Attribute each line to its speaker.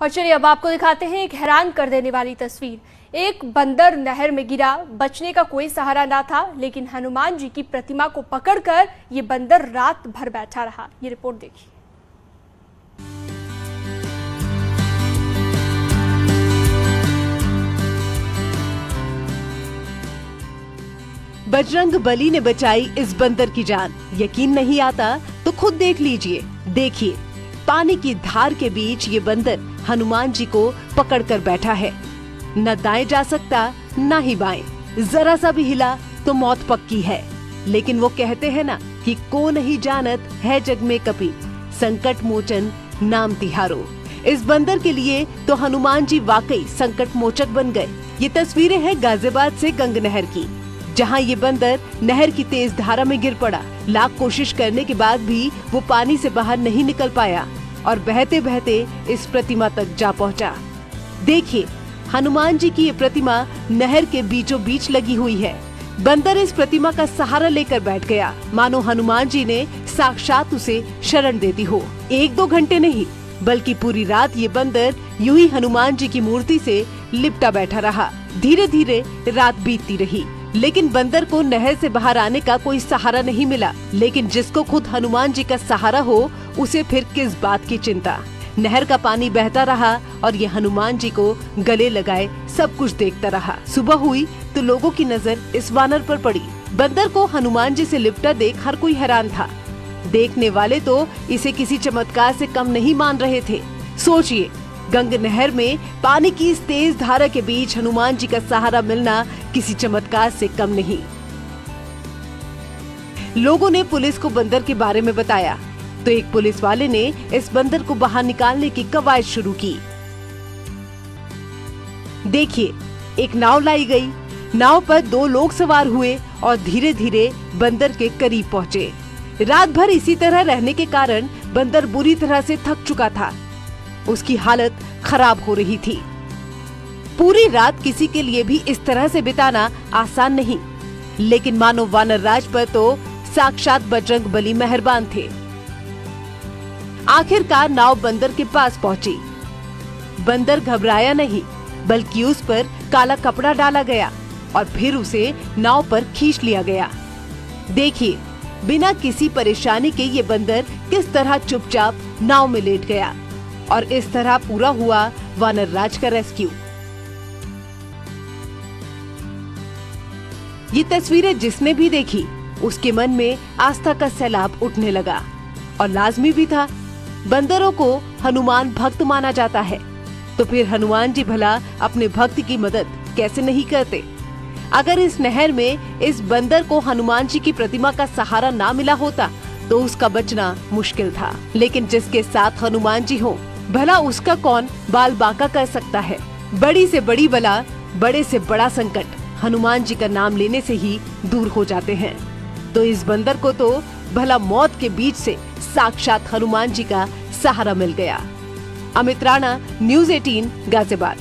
Speaker 1: और चलिए अब आपको दिखाते हैं एक हैरान कर देने वाली तस्वीर। एक बंदर नहर में गिरा, बचने का कोई सहारा ना था, लेकिन हनुमान जी की प्रतिमा को पकड़कर ये बंदर रात भर बैठा रहा। ये रिपोर्ट देखिए।
Speaker 2: बजरंग बली ने बचाई इस बंदर की जान। यकीन नहीं आता तो खुद देख लीजिए। देखिए, पानी की धार के बीच ये बंदर हनुमान जी को पकड़कर बैठा है। न दाएं जा सकता न ही बाएं, जरा सा भी हिला तो मौत पक्की है। लेकिन वो कहते हैं ना कि को नहीं जानत है जग में कपी, संकट मोचन नाम तिहारो। इस बंदर के लिए तो हनुमान जी वाकई संकट मोचक बन गए। ये तस्वीरें हैं गाजियाबाद से गंग नहर की, जहां ये बंदर नहर की तेज धारा में गिर पड़ा। लाख कोशिश करने के बाद भी वो पानी से बाहर नहीं निकल पाया और बहते बहते इस प्रतिमा तक जा पहुंचा। देखिए, हनुमान जी की ये प्रतिमा नहर के बीचों बीच लगी हुई है। बंदर इस प्रतिमा का सहारा लेकर बैठ गया, मानो हनुमान जी ने साक्षात उसे शरण देती हो। 1-2 घंटे नहीं बल्कि पूरी रात ये बंदर यूं ही हनुमान जी की मूर्ति से लिपटा बैठा रहा। धीरे धीरे रात बीतती रही, लेकिन बंदर को नहर से बाहर आने का कोई सहारा नहीं मिला। लेकिन जिसको खुद हनुमान जी का सहारा हो, उसे फिर किस बात की चिंता। नहर का पानी बहता रहा और ये हनुमान जी को गले लगाए सब कुछ देखता रहा। सुबह हुई तो लोगों की नजर इस वानर पर पड़ी। बंदर को हनुमान जी से लिपटा देख हर कोई हैरान था। देखने वाले तो इसे किसी चमत्कार से कम नहीं मान रहे थे। सोचिए, गंग नहर में पानी की इस तेज धारा के बीच हनुमान जी का सहारा मिलना किसी चमत्कार से कम नहीं। लोगों ने पुलिस को बंदर के बारे में बताया तो एक पुलिस वाले ने इस बंदर को बाहर निकालने की कवायद शुरू की। देखिए, एक नाव लाई गई। नाव पर 2 लोग सवार हुए और धीरे धीरे बंदर के करीब पहुँचे। रात भर इसी तरह रहने के कारण बंदर बुरी तरह से थक चुका था। उसकी हालत खराब हो रही थी। पूरी रात किसी के लिए भी इस तरह से बिताना आसान नहीं, लेकिन मानो वानर राज पर तो साक्षात बजरंग बली मेहरबान थे। आखिरकार नाव बंदर के पास पहुंची। बंदर घबराया नहीं, बल्कि उस पर काला कपड़ा डाला गया और फिर उसे नाव पर खींच लिया गया। देखिए, बिना किसी परेशानी के ये बंदर किस तरह चुपचाप नाव में लेट गया और इस तरह पूरा हुआ वानर राज का रेस्क्यू। ये तस्वीरें जिसने भी देखी, उसके मन में आस्था का सैलाब उठने लगा। और लाजमी भी था, बंदरों को हनुमान भक्त माना जाता है, तो फिर हनुमान जी भला अपने भक्त की मदद कैसे नहीं करते। अगर इस नहर में इस बंदर को हनुमान जी की प्रतिमा का सहारा ना मिला होता तो उसका बचना मुश्किल था। लेकिन जिसके साथ हनुमान जी हो, भला उसका कौन बाल बांका कर सकता है। बड़ी से बड़ी बला, बड़े से बड़ा संकट हनुमान जी का नाम लेने से ही दूर हो जाते हैं। तो इस बंदर को तो भला मौत के बीच से साक्षात हनुमान जी का सहारा मिल गया। अमित राणा, न्यूज़ 18, गाजियाबाद।